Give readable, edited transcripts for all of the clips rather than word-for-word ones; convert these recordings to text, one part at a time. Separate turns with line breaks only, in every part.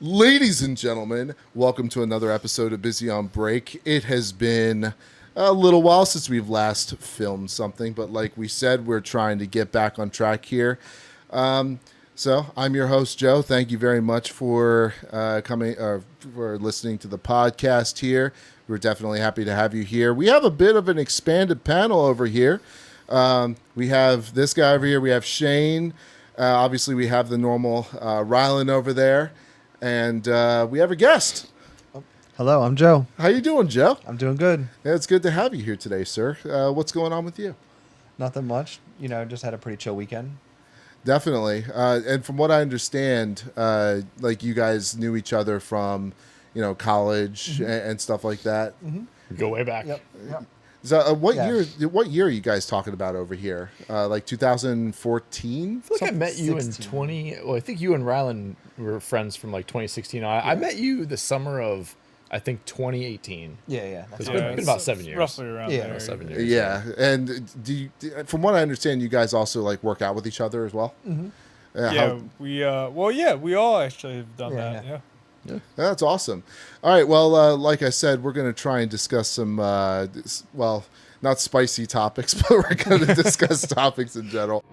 Ladies and gentlemen, welcome to another episode of Busy on Break. It has been a little while since we've last filmed something, but like we said, we're trying to get back on track here. So I'm your host, Joe. Thank you very much for for listening to the podcast here. We're definitely happy to have you here. We have a bit of an expanded panel over here. We have this guy over here. We have Shane. Obviously, we have the normal Rylan over there. And we have a guest.
Hello, I'm Joe.
How you doing, Joe?
I'm doing good.
Yeah, it's good to have you here today, sir. What's going on with you?
Nothing much. You know, just had a pretty chill weekend.
Definitely. And from what I understand, like you guys knew each other from, college and stuff like that.
Mm-hmm. Go way back.
Yep.
So what year are you guys talking about over here? Like 2014?
I feel like I met you
16.
I think you and Rylan were friends from like 2016. I met you the summer of, I think, 2018.
Yeah.
It's been about 7 years.
Roughly around
Yeah.
there.
7 years.
Yeah. And from what I understand, you guys also like work out with each other as well?
Mm-hmm.
We all actually have done that.
Yeah.
Yeah.
That's awesome. All right. Well, like I said, we're going to try and discuss some, not spicy topics, but we're going to discuss topics in general.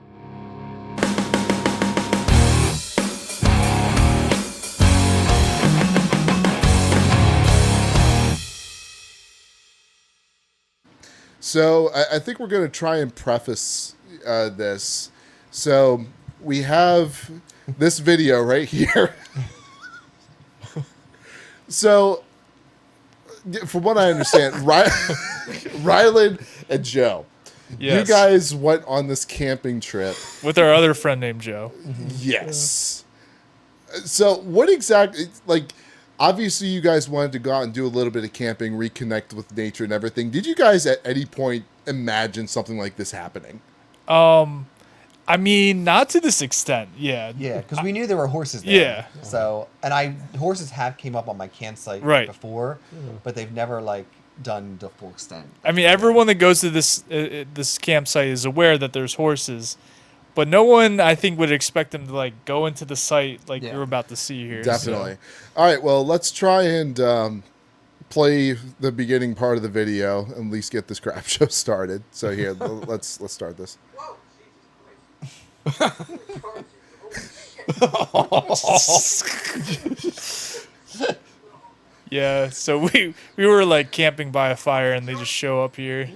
So I think we're going to try and preface this. So we have this video right here. So, from what I understand, Rylan and Joe,
Yes.
you guys went on this camping trip.
With our other friend named Joe.
Yes. So, what exactly, obviously you guys wanted to go out and do a little bit of camping, reconnect with nature and everything. Did you guys at any point imagine something like this happening?
I mean, not to this extent. Yeah.
Yeah, because we knew there were horses there.
Yeah.
So, horses have came up on my campsite
Right.
before, but they've never done the full extent.
I mean, everyone that goes to this campsite is aware that there's horses, but no one, I think, would expect them to go into the site like
Yeah.
we're about to see here.
Definitely. All right, well, let's try and play the beginning part of the video and at least get this crap show started. So here, let's start this.
Yeah. So we were camping by a fire, and they just show up here.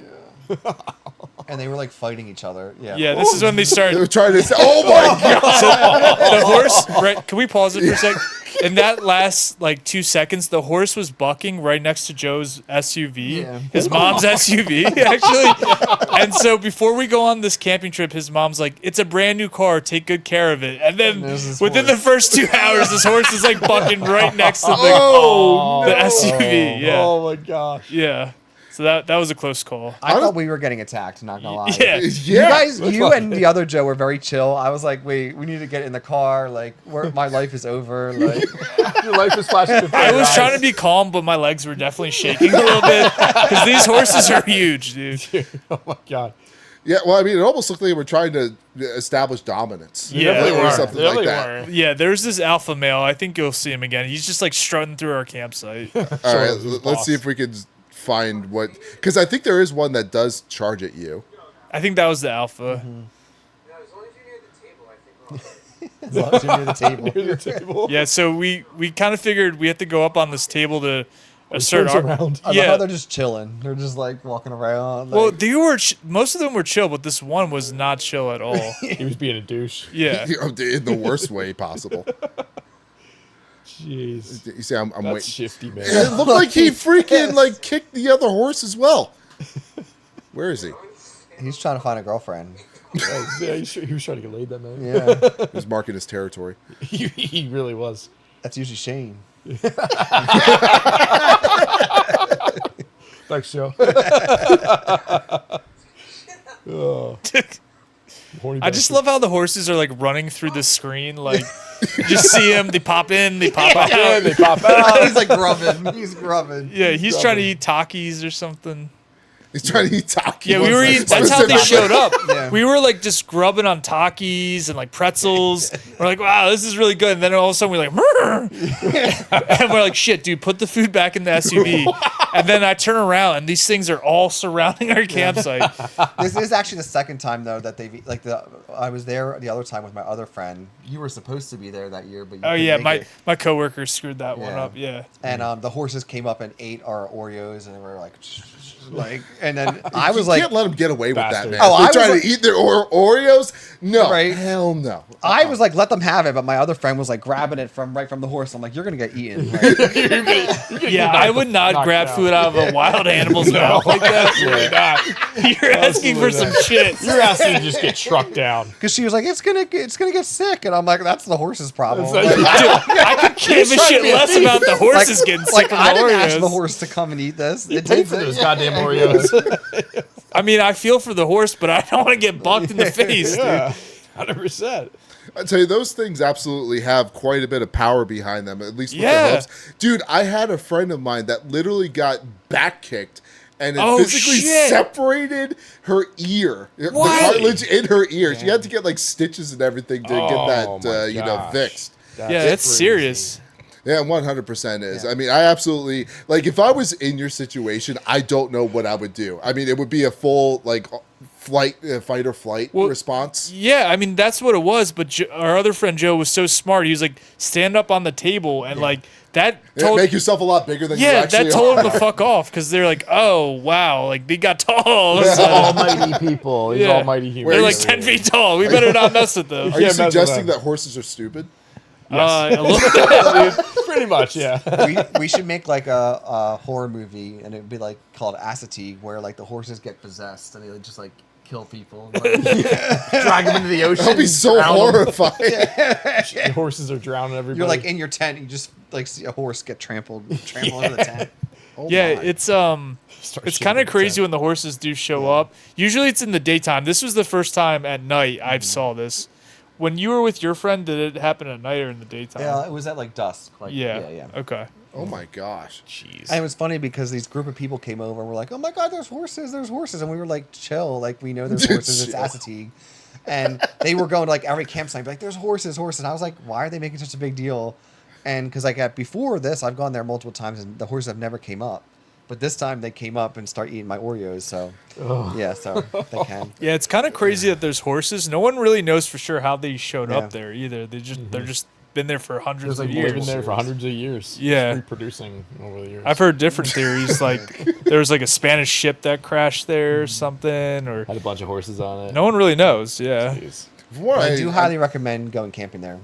And they were fighting each other. Yeah.
Yeah. This is when they
They
start.
were trying to say, oh my God!
The horse, right? Can we pause it for a sec? In that last 2 seconds, the horse was bucking right next to Joe's SUV,
Yeah.
his mom's SUV, actually. And so before we go on this camping trip, his mom's like, "It's a brand new car. Take good care of it." And then
there's this
within
horse.
the first 2 hours, this horse is bucking right next to the SUV. Yeah,
Oh my gosh.
yeah. So that was a close call.
I thought we were getting attacked, not gonna lie.
Yeah.
Yeah.
You and the other Joe were very chill. I was like, wait, we need to get in the car. My life is over.
Your life is flashing before
I
your
was
eyes.
trying to be calm, but my legs were definitely shaking a little bit because these horses are huge, dude.
Oh my god.
Yeah, well, I mean, it almost looked like they were trying to establish dominance.
Yeah,
Or
they were.
something like that.
Yeah, there's this alpha male. I think you'll see him again. He's just strutting through our campsite.
All right,
us who's
let's
boss.
see if we can find what... Because I think there is one that does charge at you.
I think that was the alpha.
As long as you're near the table.
Near the table.
Yeah, so we kind of figured we had to go up on this table to assert
turns
our.
around.
I love how
Yeah.
they're just chilling. They're just walking around.
Well, most of them were chill, but this one was not chill at all.
He was being a douche.
Yeah.
In the worst way possible.
Jeez.
You see, I'm
That's
waiting.
shifty, man.
It looked like he freaking kicked the other horse as well. Where is he?
he's trying to find a girlfriend.
Yeah, he was trying to get laid that night.
Yeah,
He's marking his territory.
He really was.
that's usually Shane.
Thanks, Joe. Oh. Horny
I just
bastard.
love how the horses are running through the screen. You just see them, they pop in, they pop out.
Yeah, they pop out.
He's grubbing. He's grubbing.
Yeah, he's trying to eat Takis or something.
He's trying to eat Takis.
Yeah, we were eating. That's how they showed up.
Yeah.
We were like just grubbing on Takis and like pretzels. We're like, wow, this is really good. And then all of a sudden we're like, and we're like, shit, dude, put the food back in the SUV. And then I turn around and these things are all surrounding our campsite.
This is actually the second time though that they've I was there the other time with my other friend. You were supposed to be there that year, but you
Oh
couldn't
yeah,
make it.
my coworker screwed that one
Yeah.
up. Yeah.
And the horses came up and ate our Oreos, and they were like, and then I was
You
like,
can't let them get away with that,
Bastard.
man.
Oh,
If
I
they're
was
trying
like-
to eat their Oreos. No,
Right.
hell no.
I was like, let them have it, but my other friend was like grabbing it right from the horse. I'm like, you're gonna get eaten. Like,
Yeah, I would not
knocked
grab
out.
food out of a wild animal's mouth like that.
Absolutely not.
You're asking for some shit.
You're asking to just get struck down.
because she was like, it's gonna get sick, and I'm like, that's the horse's problem.
It's
Like,
like-
Dude, I could give a shit less about the horses getting sick
I
from the
didn't ask
Oreos.
the horse to come and eat this. It
Pay
takes
for
it.
those goddamn Oreos.
I mean, I feel for the horse, but I don't want to get bucked in the face,
Yeah, 100%.
I tell you, those things absolutely have quite a bit of power behind them, at least with
Yeah.
their hooves. Dude, I had a friend of mine that literally got back kicked and it
Oh,
physically
shit.
separated her ear, the
What?
cartilage in her ear. She had to get like stitches and everything to
Oh,
get
my
that,
gosh.
fixed.
Yeah, that's
crazy.
serious.
Yeah, 100% is.
Yeah.
I mean, I absolutely like if I was in your situation, I don't know what I would do. I mean, it would be a full like fight or flight
Well,
response.
Yeah, I mean that's what it was. But our other friend Joe was so smart. He was like, stand up on the table and like that.
Yeah, make yourself a lot bigger than you
Yeah,
actually
that told
are.
him to fuck off because they're like, oh wow, like they got tall.
These
So
almighty people. These
Yeah.
almighty humans.
they're like 10 feet tall. We better not mess with them.
Are you
Yeah, mess with
suggesting
them.
that horses are stupid?
A little bit, dude.
Pretty much, yeah.
we should make like a horror movie, and it'd be like called Acity, where like the horses get possessed and they just like kill people, and, like, drag them into the ocean.
That'd be so
drown 'em.
horrifying.
The horses are drowning everybody.
You're like in your tent, you just like see a horse get trampled into the tent.
Oh
Yeah,
my.
it's
Start
it's
shooting
kind of
the
crazy
tent.
when the horses do show up. Usually it's in the daytime. This was the first time at night I saw this. When you were with your friend, did it happen at night or in the daytime?
Yeah, it was at like dusk. Like,
Yeah. Okay.
Oh my gosh.
Jeez.
And it was funny because these group of people came over and were like, "Oh my god, there's horses, and we were like, "Chill, like we know there's horses. It's
Chill.
Assateague." And they were going to like every campsite, be like, "There's horses." And I was like, "Why are they making such a big deal?" And because like before this, I've gone there multiple times, and the horses have never came up. But this time they came up and start eating my Oreos. So yeah, so they can.
Yeah, it's kind of crazy that there's horses. No one really knows for sure how they showed
Yeah.
up there either. They're just been there for hundreds
There's like
of
living
years.
there for hundreds of years.
Yeah.
Just reproducing over the years.
I've heard different theories. Like there was like a Spanish ship that crashed there or something, or
had a bunch of horses on it.
no one really knows. Yeah,
Jeez.
From what
I do highly recommend going camping there.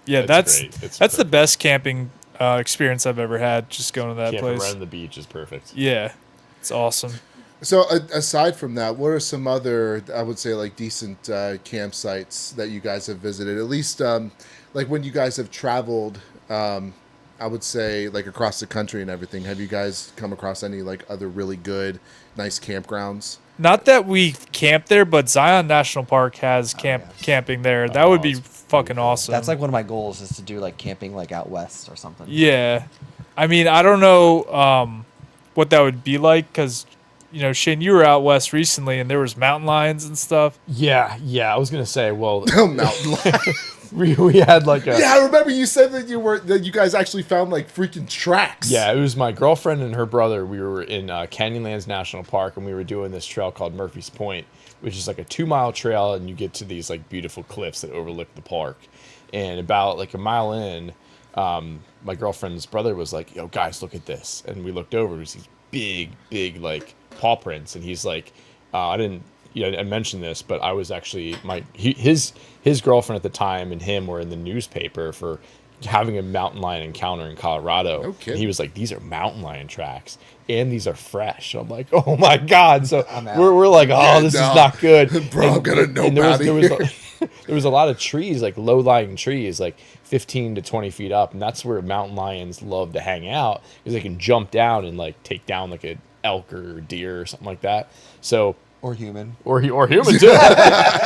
yeah.
It's
That's
great. It's
that's the
perfect.
best camping experience I've ever had. Just going to that
Camping
place.
right on the beach is perfect.
Yeah, it's awesome.
So aside from that, what are some other, I would say, like decent campsites that you guys have visited? At least, like when you guys have traveled, I would say, like across the country and everything. Have you guys come across any like other really good, nice campgrounds?
Not that we camp there, but Zion National Park has camping there. That would be
it's
fucking awesome.
That's like one of my goals is to do like camping like out west or something.
Yeah, I mean, I don't know what that would be like because, you know, Shane, you were out west recently and there was mountain lions and stuff.
Yeah. I was gonna say, well,
Mountain lion.
we had like a
Yeah, I remember you said that you guys actually found like freaking tracks.
Yeah, it was my girlfriend and her brother. We were in Canyonlands National Park, and we were doing this trail called Murphy's Point, which is like a 2-mile trail, and you get to these like beautiful cliffs that overlook the park. And about like a mile in, my girlfriend's brother was like, "Yo, guys, look at this!" And we looked over. It was these big like paw prints, and he's like, "I didn't." I mentioned this, but I was actually his girlfriend at the time and him were in the newspaper for having a mountain lion encounter in Colorado.
Okay.
And he was like, "These are mountain lion tracks, and these are fresh." I'm like, "Oh my god!" So
I'm out.
we're like, "Oh, this
no.
is not good,
Bro, I'm gonna know
there was,
about
there,
it
was a, there was a lot of trees, like low-lying trees, like 15 to 20 feet up, and that's where mountain lions love to hang out because they can jump down and like take down like an elk or deer or something like that. So
Or human.
or human too.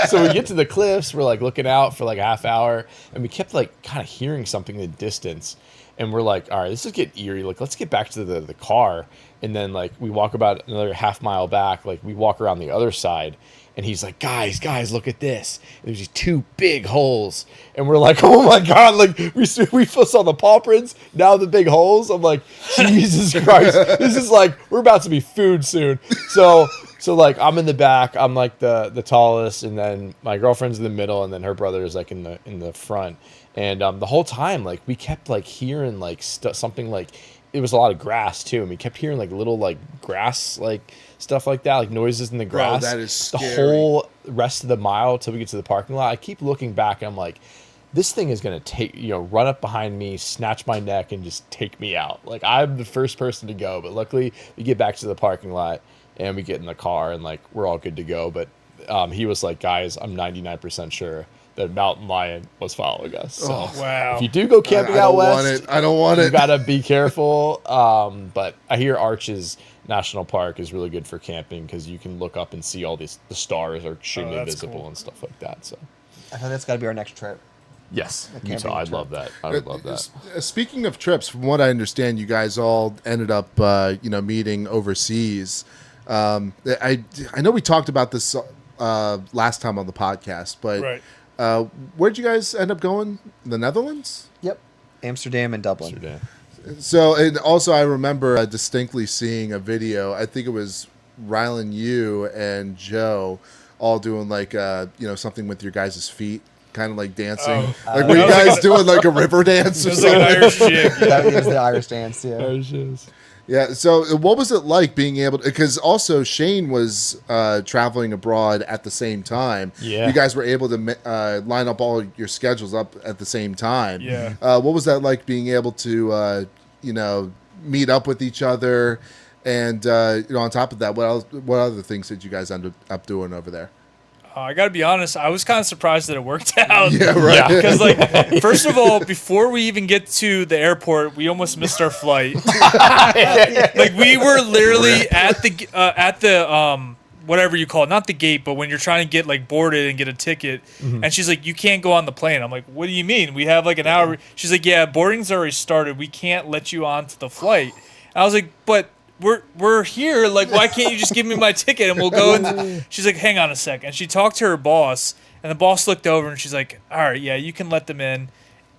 So we get to the cliffs, we're like looking out for like a half hour, and we kept like kind of hearing something in the distance, and we're like, all right, this is getting eerie. Like, let's get back to the car. And then like we walk about another half mile back, like we walk around the other side, and he's like, guys, look at this. And there's these 2 big holes, and we're like, oh my god, like we saw the paw prints, now the big holes. I'm like, Jesus Christ, this is like we're about to be food soon. So like I'm in the back, I'm like the tallest, and then my girlfriend's in the middle, and then her brother is like in the front. And the whole time, like we kept like hearing like something, like it was a lot of grass too, and we kept hearing like little like grass like stuff like that, like noises in the grass.
Bro, that is scary.
The whole rest of the mile till we get to the parking lot. I keep looking back, and I'm like, this thing is gonna run up behind me, snatch my neck, and just take me out. Like I'm the first person to go, but luckily we get back to the parking lot. And we get in the car, and like we're all good to go. But he was like, guys, I'm 99% sure that mountain lion was following us. So
Wow.
if you do go camping out west,
I don't want it.
you gotta be careful. But I hear Arches National Park is really good for camping because you can look up and see all the stars are extremely
that's
visible
cool.
and stuff like that. So
I think that's got to be our next trip.
yes,
camping
Utah, I'd
trip.
love that. I would love that.
Speaking of trips, from what I understand, you guys all ended up, meeting overseas. I know we talked about this last time on the podcast, but
Right.
where'd you guys end up going? The Netherlands?
Yep. Amsterdam and Dublin.
Amsterdam.
So, and also I remember distinctly seeing a video. I think it was Rylan, you and Joe all doing like something with your guys' feet, kind of like dancing. Like were you
that was
guys doing like a river dance
It
or
was like an
something?
Irish jig.
That is the Irish dance, yeah.
Arches.
Yeah. So, what was it like being able to? Because also Shane was traveling abroad at the same time.
Yeah.
You guys were able to line up all your schedules up at the same time.
Yeah.
What was that like being able to, meet up with each other, and on top of that, what other things did you guys end up doing over there?
I got to be honest, I was kind of surprised that it worked out.
Yeah, right.
Because, like, first of all, before we even get to the airport, we almost missed our flight. Like, we were literally at the whatever you call it, not the gate, but when you're trying to get like boarded and get a ticket, and she's like, "You can't go on the plane." I'm like, "What do you mean? We have like an hour." She's like, "Yeah, boarding's already started. We can't let you onto the flight." And I was like, "But we're here. Like, why can't you just give me my ticket and we'll go?" And she's like, "Hang on a sec." And she talked to her boss, and the boss looked over and she's like, "All right, yeah, you can let them in."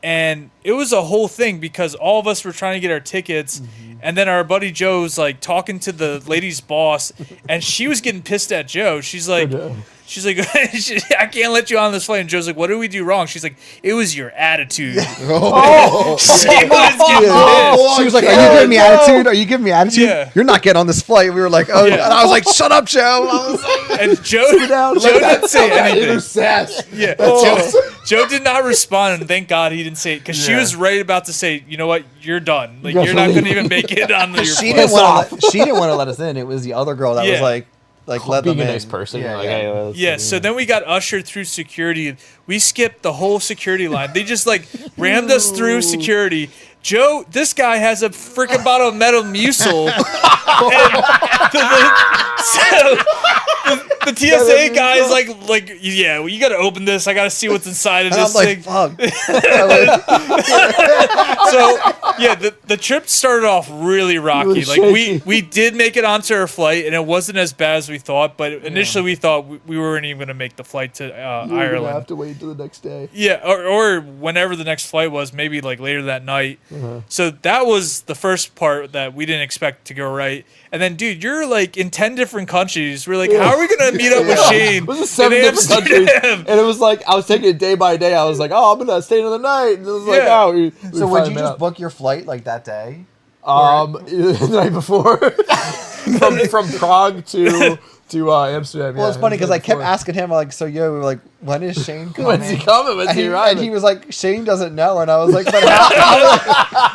And it was a whole thing because all of us were trying to get our tickets, and then our buddy Joe was like talking to the lady's boss, and she was getting pissed at Joe. She's like, "I can't let you on this flight." And Joe's like, "What did we do wrong?" She's like, "It was your attitude." She was getting pissed.
She was like, "Are you giving me attitude? Are you giving me attitude?
Yeah.
You're not getting on this flight." We were like, "Oh,"
Yeah.
and I was like, "Shut up, Joe." I was like,
And Joe didn't say anything.
sass.
Yeah, Joe did not respond, and thank God he didn't say it because she was right about to say, "You know what? You're done. Like you're not going to even make it on your
she
flight."
didn't want to let us in. It was the other girl that was
Yeah.
like let them
Being a
in.
nice person.
Yeah,
like,
yeah.
hey, let's-
Yeah, so then we got ushered through security. We skipped the whole security line. They just like rammed us through security. Joe, this guy has a freaking bottle of Metamucil. The TSA guy is like, yeah, well, you got to open this. I got to see what's inside of
And
this
I'm like,
thing.
"Fuck."
So yeah, the trip started off really rocky.
was
Like we
shaky.
did make it onto our flight, and it wasn't as bad as we thought. But initially, we thought we weren't even going to make the flight to Ireland.
to wait until the next day.
Yeah, or whenever the next flight was, maybe like later that night. So that was the first part that we didn't expect to go right. And then, dude, you're like in 10 different countries. We're like, how are we gonna meet up with Shane?
It was 7
in
different countries,
Amsterdam?
and it was like I was taking it day by day. I was like, "Oh, I'm gonna stay another night." And it was like,
Yeah.
"Oh, we
So would
finally
you
met
just
up.
book your flight like that day?
the night before from Prague to Amsterdam?"
Well, it's
yeah,
funny because
the
I kept
night
asking him like, "So yo, like, when is Shane
before.
coming?"
When's he coming? When's
And
he
he,
arriving?
and he was like, "Shane doesn't know," and I was like, "But how?"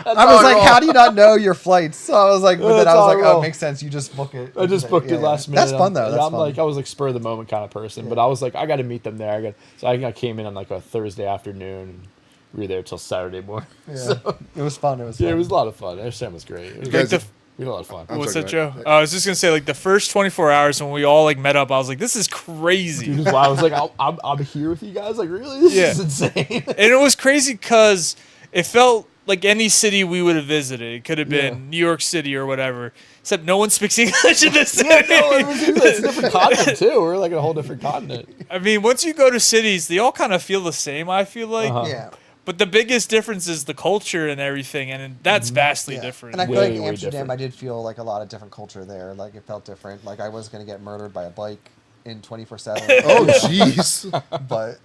I was like, "How do you not know your flights?" So I was like, but then
That's
I was
how I
like, "Oh,
roll.
it makes sense. You just book it."
I just booked it last minute.
That's fun though.
Yeah,
That's
I'm
fun.
like I was like spur of the moment kind of person, but I was like I got to meet them there. So I came in on like a Thursday afternoon. And we were there till Saturday morning.
Yeah.
So,
It was fun. It was.
yeah,
fun.
it was a lot of fun. Amsterdam was great. It was
guys-
Like
We had a lot of fun.
I'm
What's
sorry,
that,
go
Joe?
ahead.
I was just gonna say, like the first 24 hours when we all like met up, I was like, this is crazy.
Dude, just, wow, I was like, I'm here with you guys. Like, really? This
Yeah.
is insane.
And it was crazy because it felt like any city we would have visited. It could have been
Yeah.
New York City or whatever. Except no one speaks English in this city.
It's a different continent too. We're like in a whole different continent.
I mean, once you go to cities, they all kind of feel the same, I feel like.
Uh-huh.
Yeah.
But the biggest difference is the culture and everything, and that's vastly
Yeah.
different.
And I feel
Way,
like
way
Amsterdam,
different.
I did feel like a lot of different culture there. Like it felt different. Like I was gonna get murdered by a bike in 24/7.
Oh, jeez.
But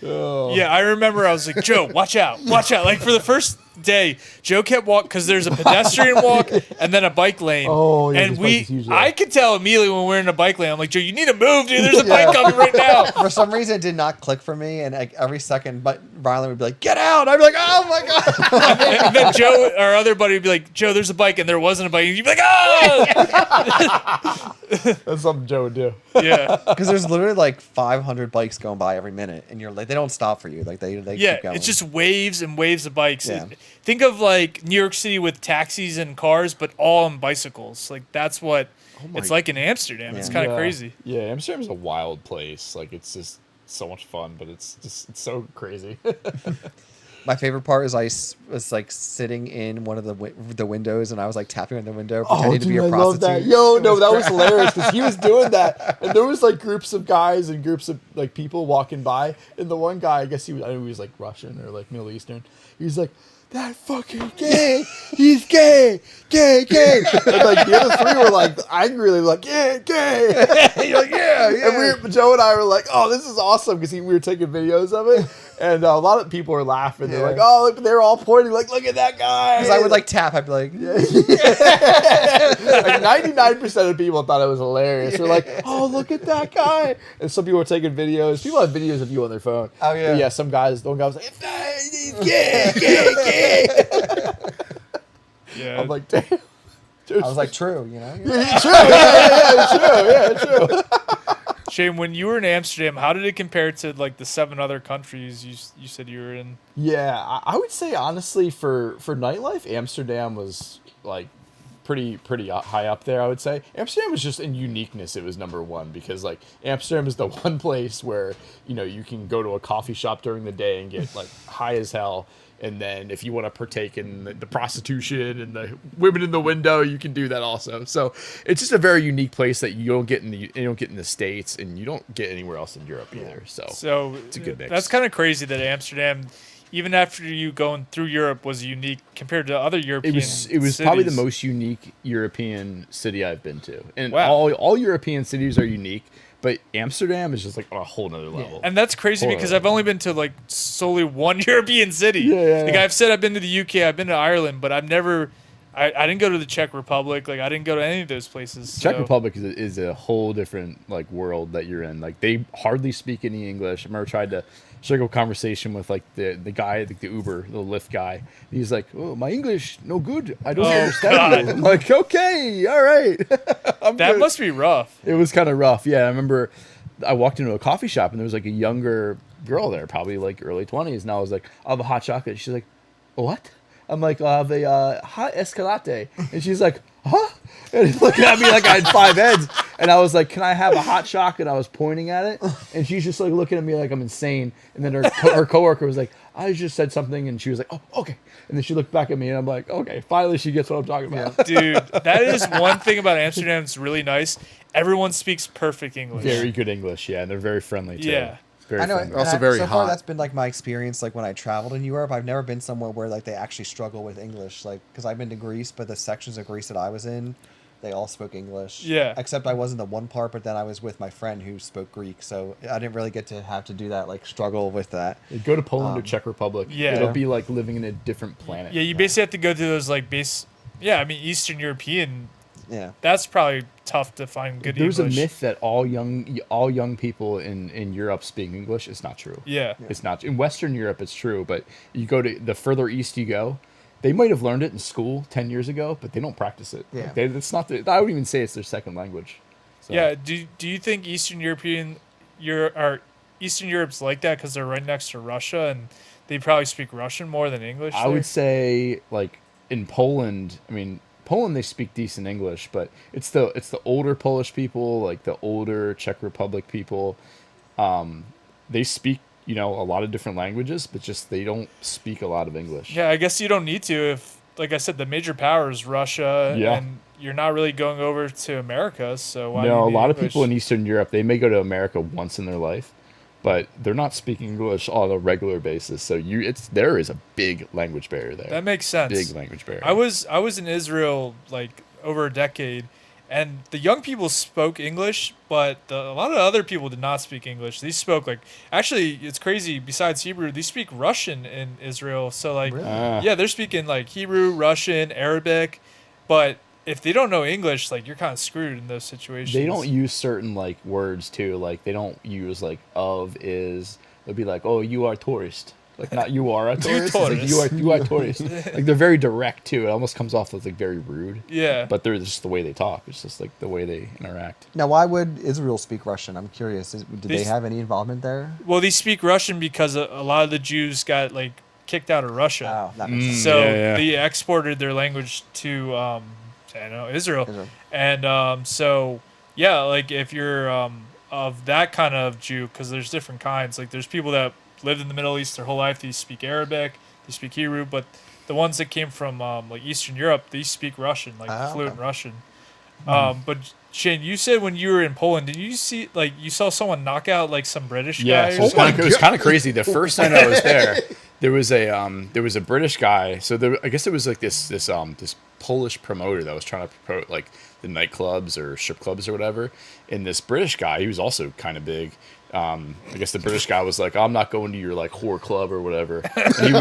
Oh.
Yeah, I remember I was like, Joe, watch out, watch out. Like for the first day, Joe kept walking because there's a pedestrian walk and then a bike lane.
Oh, yeah,
and
this bike is huge there.
I could tell immediately when we're in a bike lane. I'm like, Joe, you need to move, dude. There's a bike coming right now.
for some reason, it did not click for me. And like every second, but Rylan would be like, "Get out!" I'd be like, "Oh my god!"
And then Joe, our other buddy, would be like, Joe, there's a bike, and there wasn't a bike. And you'd be like, ah!
That's something Joe would do.
Yeah.
Because there's literally like 500 bikes going by every minute, and you're like, they don't stop for you. Like they
Yeah,
keep going.
it's just waves and waves of bikes.
Yeah.
Think of like New York City with taxis and cars, but all on bicycles. Like that's what it's like in Amsterdam. It's
Yeah.
kind of crazy.
Yeah, Amsterdam's a wild place. Like, it's just so much fun, but it's so crazy.
My favorite part is was like sitting in one of the windows, and I was like tapping on the window, pretending to be a prostitute.
love that. Yo, no, that was hilarious because he was doing that, and there was like groups of guys and groups of like people walking by, and the one guy, I guess I know he was like Russian or like Middle Eastern. He was like, "That fucking gay, he's gay, gay, gay." And like the other three were like angrily like, "Yeah, gay."
You're like, yeah, yeah.
And Joe and I were like, "Oh, this is awesome," because we were taking videos of it, and a lot of people were laughing. They're
Yeah.
like, "Oh, look," they're all pointing like, "Look at that guy."
Because I would like tap. I'd be like,
Like 99% of people thought it was hilarious. They're like, "Oh, look at that guy!" And some people were taking videos. People have videos of you on their phone.
Oh, yeah.
But yeah. Some guys. The one guy was like, "He's gay, gay, gay."
Yeah.
I'm like, "Damn."
I was like, true, you know.
True. Yeah, true.
Shane, when you were in Amsterdam, how did it compare to like the 7 other countries you said you were in?
Yeah, I would say honestly for nightlife, Amsterdam was like pretty high up there. I would say Amsterdam was just in uniqueness. It was number one because like Amsterdam is the one place where you can go to a coffee shop during the day and get like high as hell. And then if you want to partake in the prostitution and the women in the window, you can do that also. So it's just a very unique place that you don't get in the States, and you don't get anywhere else in Europe either.
So
it's a good mix.
That's kind of crazy that Amsterdam, even after you going through Europe, was unique compared to other European.
It was probably the
cities.
most unique European city I've been to, and
Wow.
all European cities are unique, but Amsterdam is just like on a whole nother level.
And that's crazy
Horror.
because I've only been to like solely one European city.
Yeah.
Like I've said I've been to the UK, I've been to Ireland, but I've never. I didn't go to the Czech Republic. Like I didn't go to any of those places.
Czech
so-
Republic is a whole different like world that you're in. Like they hardly speak any English. I remember tried to strike up a conversation with like the guy, like the Uber, the Lyft guy. He's like, "Oh, my English no good. I don't understand
God.
you." I'm like, "Okay, all right." I'm
That
good.
must be rough.
It was kind of rough. Yeah, I remember I walked into a coffee shop and there was like a younger girl there, probably like early 20s, and I was like, "I'll have a hot chocolate." She's like, "What?" I'm like, "I'll have a hot escalate," and she's like, "Huh?" And he's looking at me like I had 5 heads, and I was like, "Can I have a hot chocolate?" I was pointing at it, and she's just like looking at me like I'm insane. And then her coworker was like, "I just said something," and she was like, "Oh, okay." And then she looked back at me, and I'm like, "Okay, finally she gets what I'm talking about."
Dude, that is one thing about Amsterdam that's really nice. Everyone speaks perfect English.
Very good English, yeah, and they're very friendly too.
Yeah.
Very
I know.
friendly.
Also
and
very
so far,
hot.
that's been like my experience. Like when I traveled in Europe, I've never been somewhere where like they actually struggle with English. Like because I've been to Greece, but the sections of Greece that I was in, they all spoke English.
Yeah.
Except I wasn't the one part, but then I was with my friend who spoke Greek, so I didn't really get to have to do that like struggle with that.
Go to Poland or Czech Republic.
Yeah.
It'll be like living in a different planet.
Yeah, you basically have to go through those like base. Yeah, I mean Eastern European.
Yeah.
That's probably tough to find good
There's
English.
a myth that all young people in Europe speak English. It's not true.
Yeah.
It's not. In Western Europe, it's true, but you go to the further east you go, they might have learned it in school 10 years ago, but they don't practice it.
Yeah.
It's not. I wouldn't even say it's their second language. So.
Yeah. Do you think Eastern Europe's like that because they're right next to Russia and they probably speak Russian more than English?
I
there?
would say like in Poland. I mean, Poland, they speak decent English, but it's the older Polish people, like the older Czech Republic people. They speak, you know, a lot of different languages, but just they don't speak a lot of English.
Yeah, I guess you don't need to if, like I said, the major power is Russia,
Yeah.
and you're not really going over to America, so why do
No,
you
a
need
lot of
English?
people in Eastern Europe, they may go to America once in their life, but they're not speaking English on a regular basis. So there is a big language barrier there.
That makes sense.
Big language barrier.
I was in Israel like over a decade, and the young people spoke English, but a lot of other people did not speak English. They spoke like, actually, it's crazy. Besides Hebrew, they speak Russian in Israel. So like,
Really?
yeah, they're speaking like Hebrew, Russian, Arabic, but if they don't know English, like you're kind of screwed in those situations.
They don't use certain like words too. Like they don't use like of, is. They'll be like, oh, you are tourist. Like not you are a tourist. It's like, you are tourist. Like they're very direct too. It almost comes off as like very rude.
Yeah.
But they're just the way they talk. It's just like the way they interact.
Now, why would Israel speak Russian? I'm curious. Did they
These-
have any involvement there?
Well, they speak Russian because a lot of the Jews got like kicked out of Russia.
Oh, that makes sense.
So
Yeah.
they exported their language to I don't know, Israel.
Israel.
And so yeah, like if you're of that kind of Jew, because there's different kinds. Like there's people that lived in the Middle East their whole life. They speak Arabic, they speak Hebrew, but the ones that came from like Eastern Europe, they speak Russian, like fluent
okay.
Russian. But Shane, you said when you were in Poland, did you see like you saw someone knock out like some British guy?
So
Or
it
something?
was kind of crazy. The first time I was there was a British guy. So I guess it was like this Polish promoter that was trying to promote like the nightclubs or strip clubs or whatever. And this British guy, he was also kind of big. I guess the British guy was like, I'm not going to your like whore club or whatever. And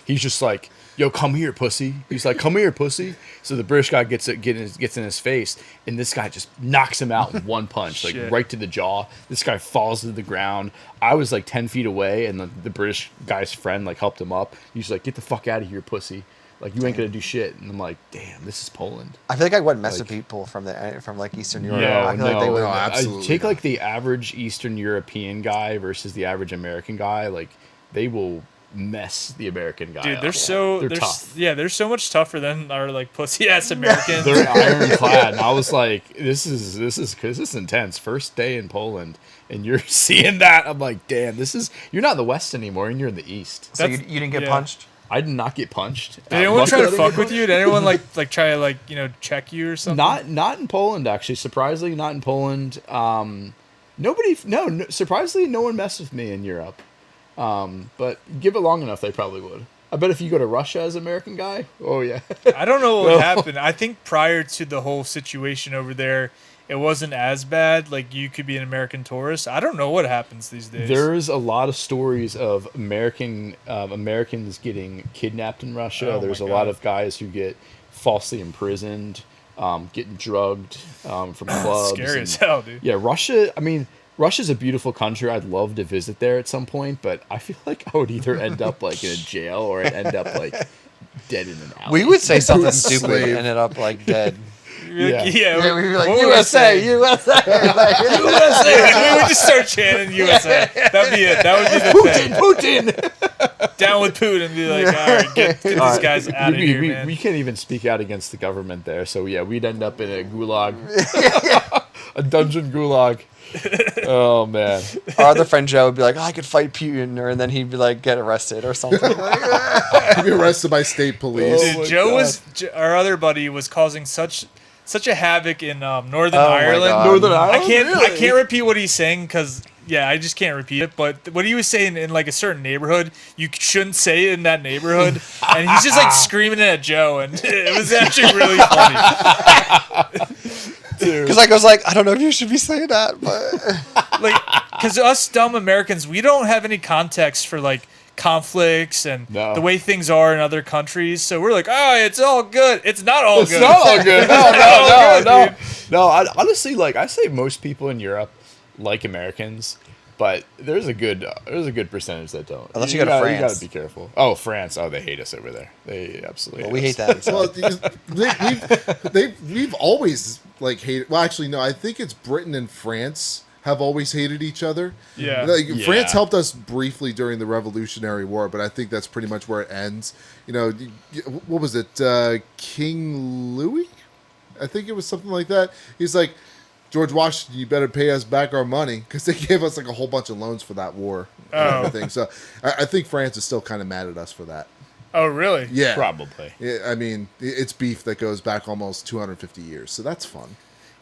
he's just like, yo, come here, pussy. He's like, come here, pussy. So the British guy gets in his face, and this guy just knocks him out in one punch, like
Shit.
right to the jaw. This guy falls to the ground. I was like 10 feet away, and the British guy's friend like helped him up. He's like, get the fuck out of here, pussy. Like, you ain't gonna do shit. And I'm like, damn, this is Poland.
I feel like I wouldn't mess
Like-
with people from like Eastern Europe.
No,
I feel like they would.
no, absolutely
Take
not.
like the average Eastern European guy versus the average American guy. Like, they will mess the American guy
Dude,
up.
they're so
They're
they're
tough.
Yeah, they're so much tougher than our like pussy ass Americans.
They're ironclad, and I was like, "This is intense." First day in Poland, and you're seeing that. I'm like, "Damn, you're not in the West anymore, and you're in the East."
So you
That's-
didn't get
yeah.
punched?
I did not get punched.
Did anyone try to
Luckily, I
fuck
didn't
with you? Did anyone like try to like check you or something?
Not in Poland, actually. Surprisingly, not in Poland. Surprisingly, no one messed with me in Europe. But give it long enough, they probably would. I bet if you go to Russia as an American guy, oh yeah.
I don't know what would happen. I think prior to the whole situation over there, it wasn't as bad. Like you could be an American tourist. I don't know what happens these days.
There's a lot of stories of Americans getting kidnapped in Russia.
Oh my
There's a
God.
lot of guys who get falsely imprisoned, getting drugged from clubs.
scary
and-
as hell, dude.
Yeah, Russia. I mean, Russia's a beautiful country. I'd love to visit there at some point, but I feel like I would either end up like in a jail or I'd end up like dead in an alley.
We would say something
Putin's
stupid
slave.
and ended up like dead.
You're like,
Yeah.
Yeah, we'd be like,
what would I say?
USA, USA.
we would just start chanting USA. That'd be it. That would be the thing.
Putin.
Down with Putin and be like, all right, get these guys out of
we,
here,
we,
man.
we can't even speak out against the government there. So yeah, we'd end up in a gulag, a dungeon gulag. Oh man,
Our other friend Joe would be like, I could fight Putin, and then he'd be like, get arrested or something.
To be arrested by state police.
Oh,
Dude,
my
Joe
God.
our other buddy was causing such a havoc in Northern
Oh my
Ireland.
God.
Northern
I
Ireland.
can't repeat what he's saying because I just can't repeat it. But what he was saying in like a certain neighborhood, you shouldn't say it in that neighborhood, and he's just like screaming at Joe, and it was actually really funny.
Because I was like, I don't know if you should be saying that, but
Like, because us dumb Americans, we don't have any context for like conflicts and
No.
the way things are in other countries. So we're like, oh, it's all good. It's not all
It's
good.
not all good.
all
No.
good,
No, honestly, like I say, most people in Europe like Americans, but there's a good percentage that don't.
Unless you go to
You
France.
gotta be careful. Oh, France. Oh, they hate us over there. They absolutely.
we
hate
hate
us.
that.
Well, we've always like hated. Well, actually, no. I think it's Britain and France have always hated each other.
Yeah.
Like,
Yeah.
France helped us briefly during the Revolutionary War, but I think that's pretty much where it ends. You know, what was it? King Louis? I think it was something like that. He's like, George Washington, you better pay us back our money, because they gave us like a whole bunch of loans for that war and
Oh.
everything. So I think France is still kind of mad at us for that.
Oh, really?
Yeah.
Probably.
Yeah, I mean, it's beef that goes back almost 250 years, so that's fun.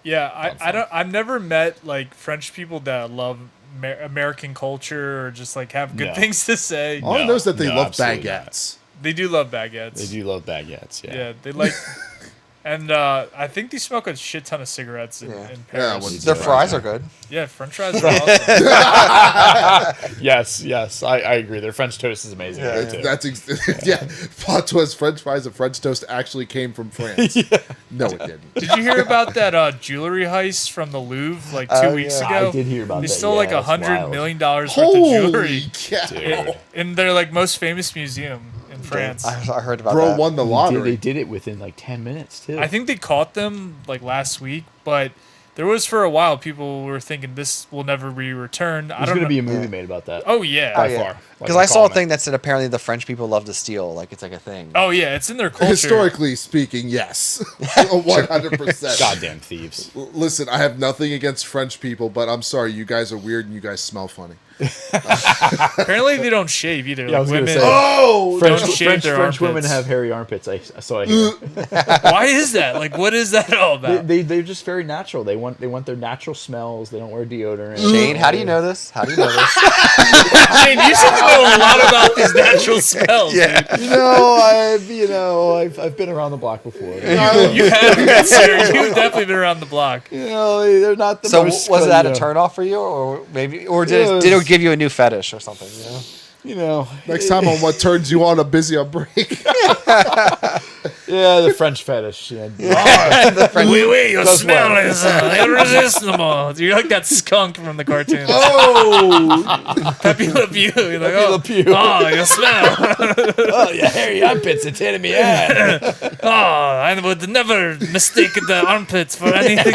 Yeah, I've never met like French people that love American culture or just like have good
No.
things to say.
All I know is that they
no,
love
absolutely
baguettes.
They do love baguettes.
They do love baguettes. Yeah.
Yeah, they like, and I think they smoke a shit ton of cigarettes in,
Yeah.
in
Yeah,
Paris.
well,
Their fries are good.
Yeah, French fries are awesome.
Yes. I agree. Their French toast is amazing.
Yeah.
too.
That's yeah. Plot twist: French fries and French toast actually came from France. No, it didn't.
Did you hear about that jewelry heist from the Louvre like 2 weeks
yeah.
ago?
I did hear about
They
that.
stole
Yeah,
like
that's
$100
wild.
million worth of
Holy
jewelry
cow!
Dude.
in their like most famous museum in France.
I heard about
Bro
that.
won the
They
lottery.
did it within like 10 minutes too.
I think they caught them like last week, but there was for a while people were thinking this will never be returned. I
there's
don't
going to
know.
be a movie made about that.
Oh yeah.
By far.
Because
Like,
I saw a
calling
thing that said apparently the French people love to steal. Like it's like a thing.
Oh yeah, it's in their culture.
Historically speaking, yes, 100%.
Goddamn thieves.
Listen, I have nothing against French people, but I'm sorry, you guys are weird and you guys smell funny.
Apparently they don't shave either.
Yeah, I
Like
was gonna
women.
say.
Oh,
Don't shave their
French women
armpits.
have hairy armpits. So I hear.
Why is that? Like, what is that all about?
They're just very natural. They want their natural smells. They don't wear deodorant.
Shane, how do you know this? How do you know this?
Shane, you seem to know a lot about these natural smells.
Yeah.
I've been around the block before.
You have, good sir. You've definitely been around the block.
They're not the
So
most.
was that a turnoff for you, or maybe, or did it give you a new fetish or something? You know?
next time on what turns you on a busy on break.
Yeah, the French fetish. Yeah.
The French-
Oui, your
Does
smell
well.
is irresistible. You're like that skunk from the cartoon.
Oh,
Pepe Le Pew. You're like,
Pepe
oh,
Le Pew.
oh, your smell.
Oh, your hairy armpits are telling me out.
Oh, I would never mistake the armpits for anything.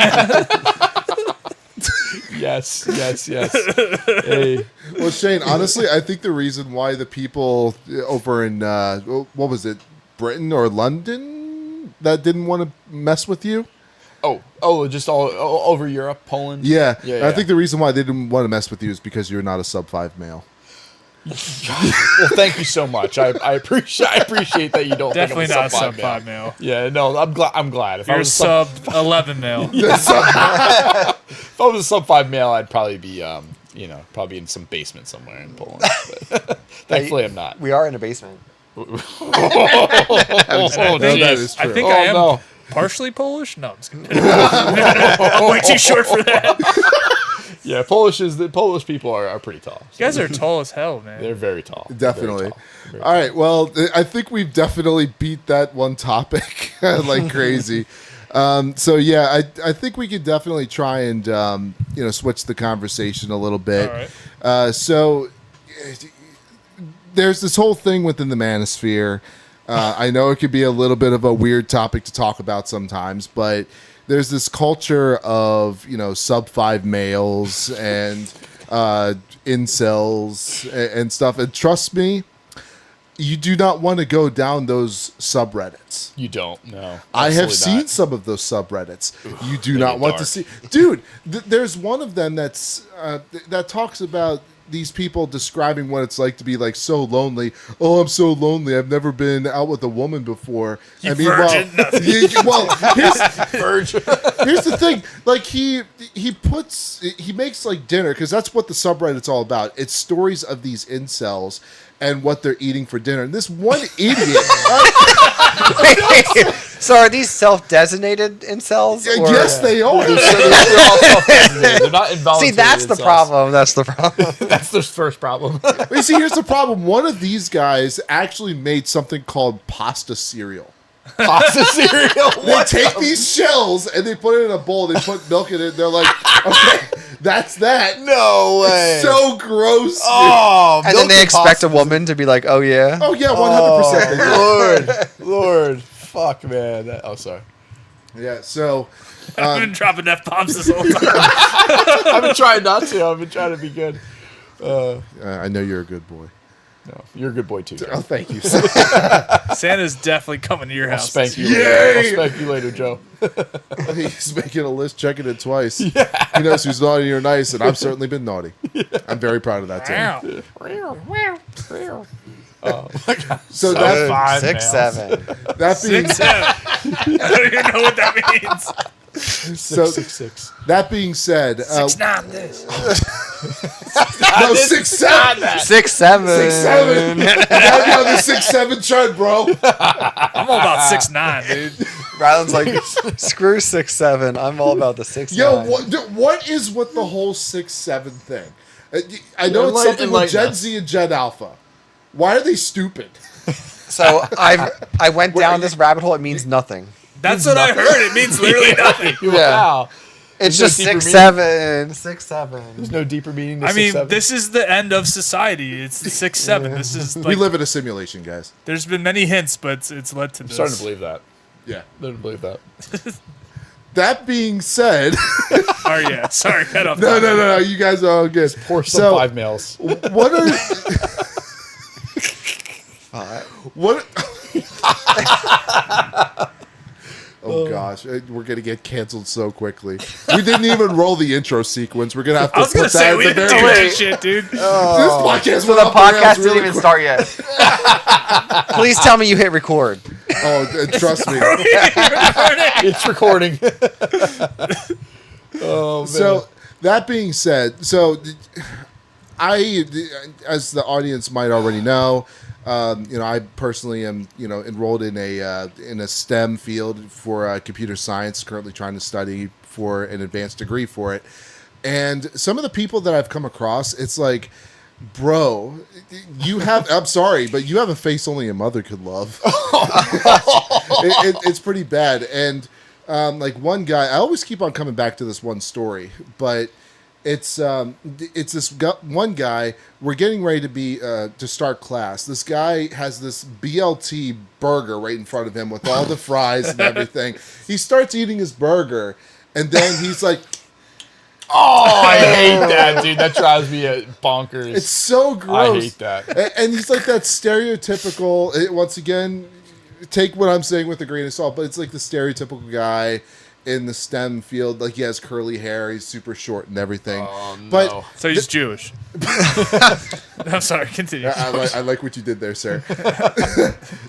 Yes. Hey,
well, Shane. Honestly, I think the reason why the people over in what was it, Britain or London, that didn't want to mess with you.
just all over Europe, Poland.
Yeah,
Yeah.
I think the reason why they didn't want to mess with you is because you're not a sub-5 male.
Well, thank you so much. I appreciate that you don't.
Definitely
think I'm
not a sub 5 male.
Yeah, no, I'm glad. If I
You're a
was
sub 11 male.
if I was a sub 5 male, I'd probably be probably in some basement somewhere in Poland. But thankfully, I'm not.
We are in a basement.
Oh,
I think,
that is
I
true.
think
Oh,
I am
no.
partially Polish. No, I'm just kidding. I'm way too short for that.
Yeah, Polish people are pretty tall.
You guys are tall as hell, man.
They're very tall.
Definitely.
Very tall. Very
All right. Well, I think we've definitely beat that one topic like crazy. So yeah, I think we could definitely try and switch the conversation a little bit.
All right.
So there's this whole thing within the manosphere. I know it could be a little bit of a weird topic to talk about sometimes, but there's this culture of sub-5 males and incels and stuff. And trust me, you do not want to go down those subreddits.
You don't. No.
I have
absolutely
seen
not.
some of those subreddits. You do
they
not
get
want to
dark.
see, dude. There's one of them that talks about these people describing what it's like to be like so lonely. Oh, I'm so lonely. I've never been out with a woman before.
You virgin.
Here's the thing. Like he makes like dinner because that's what the subreddit's all about. It's stories of these incels and what they're eating for dinner. And this one idiot.
So are these self-designated incels? or-
Yes, they are.
They're all self-designated. They're not involuntary.
See, that's the
incels.
problem. That's the problem.
That's their first problem.
You see, here's the problem. One of these guys actually made something called pasta cereal.
Pasta cereal.
They take these shells and they put it in a bowl. They put milk in it. They're like, okay, that's that.
No way.
So gross.
Oh,
And then they expect a woman to be like, "Oh yeah."
Oh yeah, 100%.
Lord, fuck, man. Sorry.
Yeah. So
I've been dropping F-bombs this whole time.
I've been trying not to. I've been trying to be good.
I know you're a good boy.
No, you're a good boy too. Joe.
Oh, thank you.
Santa's definitely coming to your
I'll
house.
spank you.
Yay!
Later. I'll spank you later, Joe.
He's making a list, checking it twice. He knows who's naughty or nice, and I've certainly been naughty. I'm very proud of that, Tim.
Wow.
So that,
Five
6,
males.
7.
that being
6-7. I don't even know what that means.
so
6.
that being said,
6-9 this.
no 6-7.
6, 7.
6-7. You gotta be on the 6-7 chart, bro.
I'm all about 6-9, dude.
Ryland's like, screw 6, 7. I'm all about the 6,
Yo,
9.
what is with the whole 6-7 thing? I know it's
Enlighten-
something with
enlighten
Gen
us.
Z and Gen Alpha. Why are they stupid?
So I went down this rabbit hole. It means nothing.
That's what I heard. It means literally nothing.
Wow.
It's
no
just
deeper
6,
meaning?
7. 6, 7.
There's no deeper meaning to
I mean,
6-7.
this is the end of society. It's the 6-7. This is
We
like,
live in a simulation, guys.
there's been many hints, but it's led to this.
I'm starting to believe that.
Yeah.
Starting to believe that.
That being said,
Oh, yeah. Sorry, cut off.
no, you guys are all good.
Poor some
So,
5 males.
what are what? Oh gosh, we're gonna get canceled so quickly. We didn't even roll the intro sequence. We're gonna have to
I was
put
going to say,
that
we
at the
didn't
very
do
end.
that shit, dude.
This podcast
So
went
the
off the rails
podcast didn't
really
even
quick.
start yet. Please tell me you hit record.
Oh, trust me.
It's recording. Oh, man.
So that being said, as the audience might already know, I personally am, enrolled in a STEM field for computer science. Currently trying to study for an advanced degree for it, and some of the people that I've come across, it's like, bro, I'm sorry, but you have a face only a mother could love. It's pretty bad, and like one guy, I always keep on coming back to this one story, but it's this one guy. We're getting ready to start class. This guy has this BLT burger right in front of him with all the fries and everything. He starts eating his burger, and then he's like,
Oh, I hate that, dude. That drives me bonkers.
it's so gross.
I hate that.
And he's like that stereotypical. Once again, take what I'm saying with a grain of salt, but it's like the stereotypical guy in the STEM field. Like, he has curly hair, he's super short and everything.
Oh, no.
But
So he's Jewish. I'm sorry, continue.
I like what you did there, sir.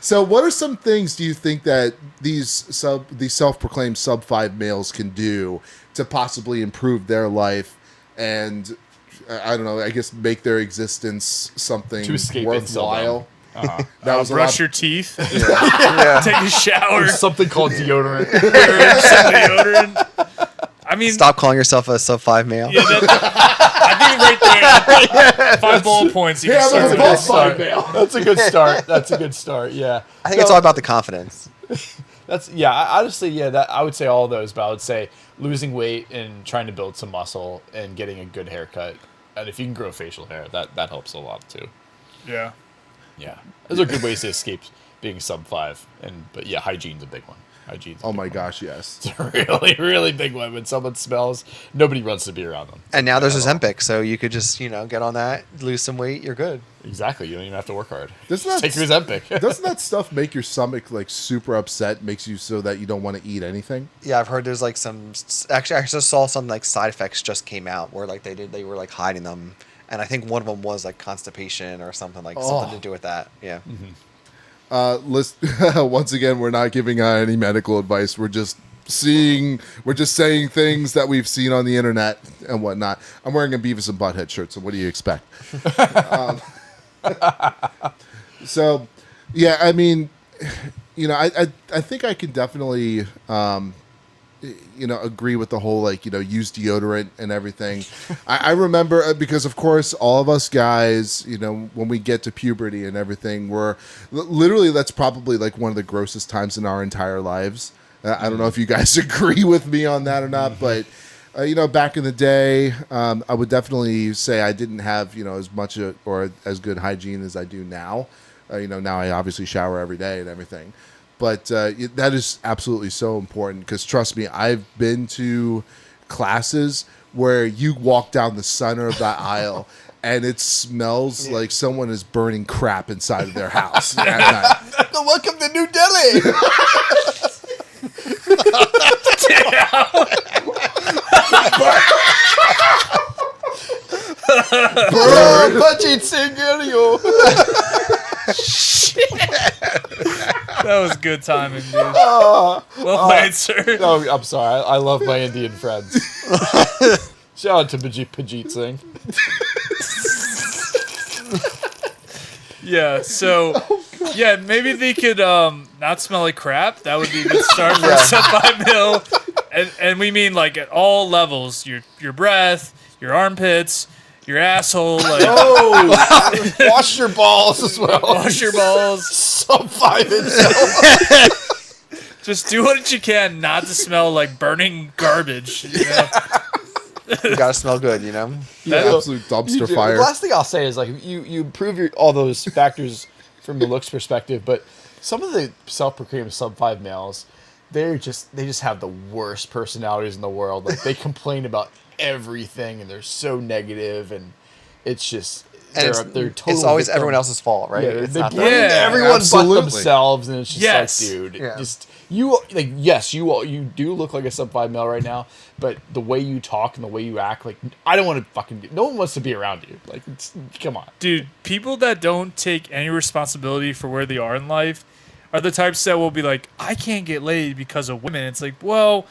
So, what are some things do you think that these self-proclaimed sub-5 males can do to possibly improve their life and, I don't know, I guess make their existence something
To escape
worthwhile?
Uh-huh.
That was a
Brush
lot.
your teeth,
Yeah.
take a shower,
There's something called deodorant.
wear some deodorant. I mean,
Stop calling yourself a sub 5 male.
yeah, I think right there, 5 bullet points. You
Yeah,
can
I'm
start
a
with.
boss five male.
That's a good start. That's a good start. Yeah.
I think it's all about the confidence.
Honestly, that I would say all of those, but I would say losing weight and trying to build some muscle and getting a good haircut, and if you can grow facial hair, that helps a lot too.
Yeah.
Yeah, those are good ways to escape being sub 5. But yeah, hygiene's a big one. Hygiene's a
Oh
big
my
one.
gosh, yes.
It's a really, really big one. When someone smells, nobody runs to be around them.
And now there's Ozempic, so you could just, get on that, lose some weight, you're good.
Exactly. You don't even have to work hard.
Doesn't
Just
that-
take your Ozempic.
Doesn't that stuff make your stomach like super upset? Makes you so that you don't want to eat anything?
Yeah, I've heard there's like actually I just saw some like side effects just came out where like they were like hiding them. And I think one of them was like constayation or something something to do with that. Yeah.
Once again, we're not giving out any medical advice. We're just saying things that we've seen on the internet and whatnot. I'm wearing a Beavis and Butthead shirt, so what do you expect? So, yeah, I mean, I think I can definitely, agree with the whole, use deodorant and everything. I remember, because of course, all of us guys, when we get to puberty and everything, we're literally, that's probably like one of the grossest times in our entire lives. I don't know if you guys agree with me on that or not, but back in the day, I would definitely say I didn't have, as much or as good hygiene as I do now. Now I obviously shower every day and everything. But that is absolutely so important because trust me, I've been to classes where you walk down the center of that aisle and it smells like someone is burning crap inside of their house at night.
Welcome to New Delhi.
That was good timing, dude. Well played, sir.
Oh, I'm sorry. I love my Indian friends. Shout out to Pajit Singh.
Yeah, so yeah, maybe they could not smell like crap. That would be a good start for a sub-5 mil. And we mean like at all levels. Your breath, your armpits, your asshole, like
Wash your balls as well.
wash your balls.
Some 5-inch.
Just do what you can not to smell like burning garbage. You know?
You gotta smell good, you know.
Yeah, absolute dumpster fire.
The last thing I'll say is like you improve all those factors from the looks perspective, but some of the self-proclaimed sub-5 males, they just have the worst personalities in the world. Like they complain about everything and they're so negative, and it's just they're totally
it's always
victim.
everyone else's fault, right?
Yeah,
It's
they
not
blame
Yeah,
everyone
absolutely.
but themselves, and it's just
Yes.
like, dude,
Yeah.
just you like yes, you do look like a sub-5 male right now, but the way you talk and the way you act, like I don't want to fucking. No one wants to be around you. Like, come on.
Dude, people that don't take any responsibility for where they are in life are the types that will be like, I can't get laid because of women. It's like, well,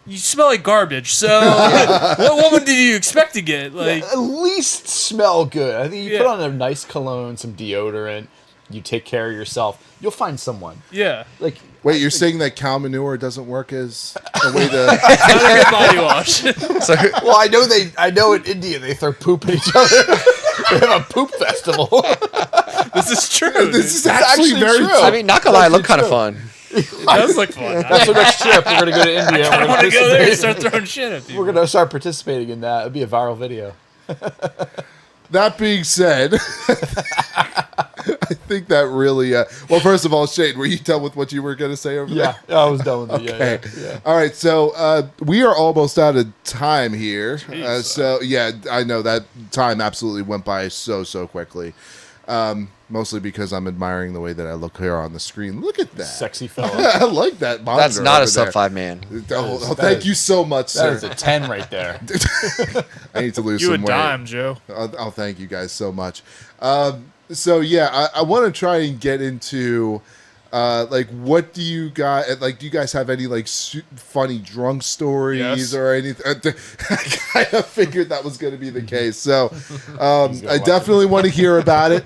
you smell like garbage, so what woman did you expect to get? Like,
At least smell good. I think you put
Yeah.
on a nice cologne, some deodorant, you take care of yourself, you'll find someone.
yeah,
Like,
Wait, you're saying that cow manure doesn't work as a way to...
not a good body wash.
So
well, I know in India they throw poop at each other. They have a poop festival.
This is true.
This is
dude.
actually
actually
very
true.
true.
I mean, not gonna lie, it looked kind of fun.
It does look fun.
That's our next trip. We're gonna go to India.
I
And
want to go there and
participate.
start throwing shit at people.
We're gonna start participating in that. It'll be a viral video.
That being said, I think that really... well, first of all, Shane, were you done with what you were going to say over there?
Yeah, I was done with it.
Okay.
Yeah.
All right. So we are almost out of time here. So yeah, I know that time absolutely went by so quickly. Mostly because I'm admiring the way that I look here on the screen. Look at that.
Sexy fella.
I like that monitor.
That's not
over
a sub
there.
5 man.
Thank you so much,
That
sir.
is a 10 right there.
I need to lose
You a
some weight.
dime, Joe.
Oh, thank you guys so much. So yeah, I want to try and get into like what do you guys like? Do you guys have any like funny drunk stories
Yes.
or anything? I kind of figured that was going to be the case. So I
watch
definitely want to hear about it.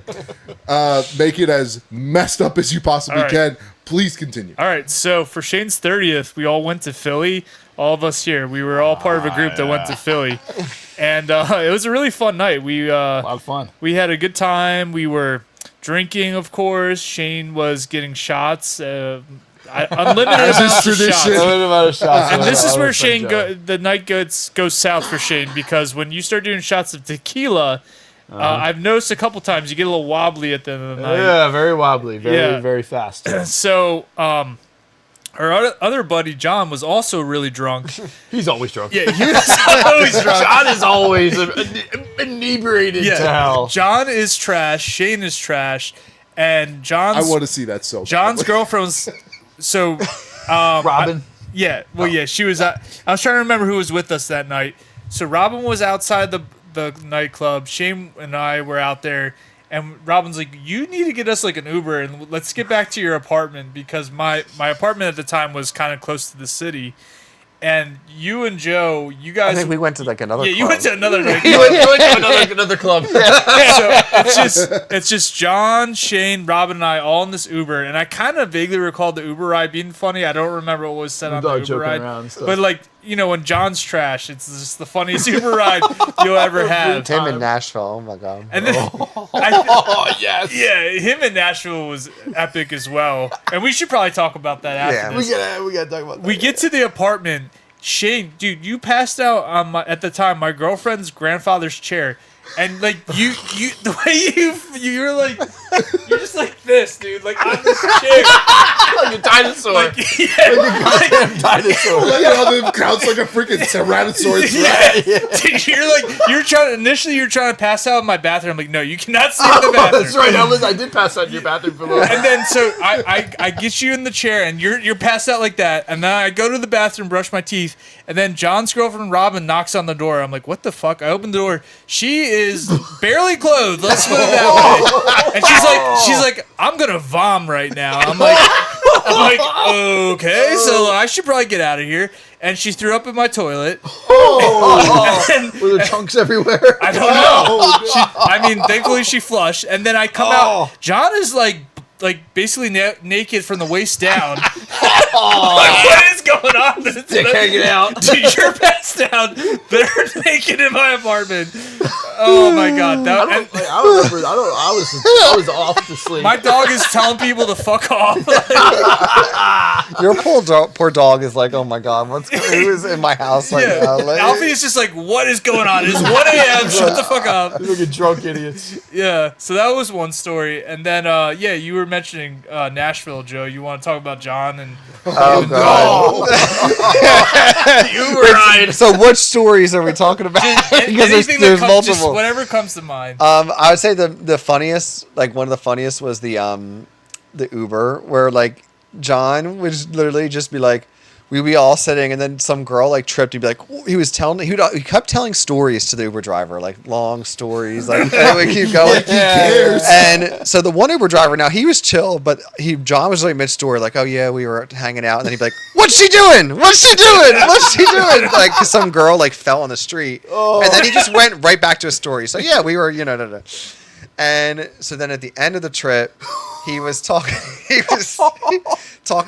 Make it as messed up as you possibly
All right.
can. Please continue.
All right, so for Shane's 30th, we all went to Philly. All of us here, we were all part of a group that went to Philly, and it was a really fun night. We
A lot of fun.
we had a good time. We were drinking, of course. Shane was getting shots, unlimited
As is
amounts of
tradition.
shots.
Limited amount of shots.
And this is where
Shane
Shane the night goes south for Shane, because when you start doing shots of tequila, I've noticed a couple times you get a little wobbly at the end of the night.
Yeah, very wobbly,
Yeah.
very fast.
So our other buddy John was also really drunk.
He's always drunk.
Yeah, he was always drunk.
John is always inebriated to hell.
John is trash. Shane is trash, and
I
John's
want to see that so.
John's girlfriend's. So
Robin.
yeah, well, yeah, she was. I was trying to remember who was with us that night. So Robin was outside the nightclub. Shane and I were out there, and Robin's like, "You need to get us like an Uber and let's get back to your apartment," because my apartment at the time was kind of close to the city. And you and Joe, you
I
guys,
think we went to like another
yeah,
club.
you went to another night.
He went to another club.
So it's just John, Shane, Robin, and I all in this Uber, and I kind of vaguely recall the Uber ride being funny. I don't remember what was said on the
Dog
Uber
joking
ride,
around and stuff.
but like when John's trash, it's just the funniest Uber ride you'll ever have.
Tim in Nashville. Oh my god.
And then
Oh yes.
yeah, him in Nashville was epic as well, and we should probably talk about that after
Yeah.
this.
We gotta talk about that.
We get to the apartment. Shane, dude, you passed out on at the time my girlfriend's grandfather's chair, and like you the way you're like you're just like this, dude, like on this chair.
You're tied dinosaur.
Like, yeah,
Goddamn dinosaur.
Like, you know, the crowd's like a freaking Tyrannosaurus Rex.
Dude, you're trying to pass out in my bathroom. I'm like, no, you cannot sleep in the bathroom.
That's right. I did pass out in your bathroom for a little
And then so I get you in the chair and you're passed out like that, and then I go to the bathroom, brush my teeth, and then John's girlfriend Robin knocks on the door. I'm like, what the fuck? I open the door. She is barely clothed. Let's put it that way. And she's like, I'm gonna vom right now. I'm like, okay, so I should probably get out of here. And she threw up in my toilet.
Were there chunks everywhere?
I don't know. I mean, thankfully she flushed, and then I come out. John is like basically naked from the waist down. Like, what is going on?
Dick hanging out.
Dude, you're passed out. They're naked in my apartment. Oh my god!
I was off to sleep.
My dog is telling people to fuck off.
Your poor dog is like, oh my god, who is in my house right now? Like,
Alfie is just like, what is going on? It's 1 a.m. Shut the fuck up.
Look at drunk idiots.
Yeah, so that was one story, and then you were mentioning Nashville, Joe. You want to talk about John and
oh god.
You were right.
So which stories are we talking about? Because
anything
there's
that comes, just
multiple.
whatever comes to mind.
I would say the funniest, like one of the funniest was the Uber where like John would literally just be like, we'd be all sitting and then some girl like tripped. He'd be like, he kept telling stories to the Uber driver, like long stories, like and we keep going.
He cares.
And so the one Uber driver, now he was chill, but John was like mid story, like, oh yeah, we were hanging out, and then he'd be like, what's she doing? What's she doing? What's she doing? Like, 'cause some girl like fell on the street, and then he just went right back to his story. So yeah, we were, And so then at the end of the trip, he was talking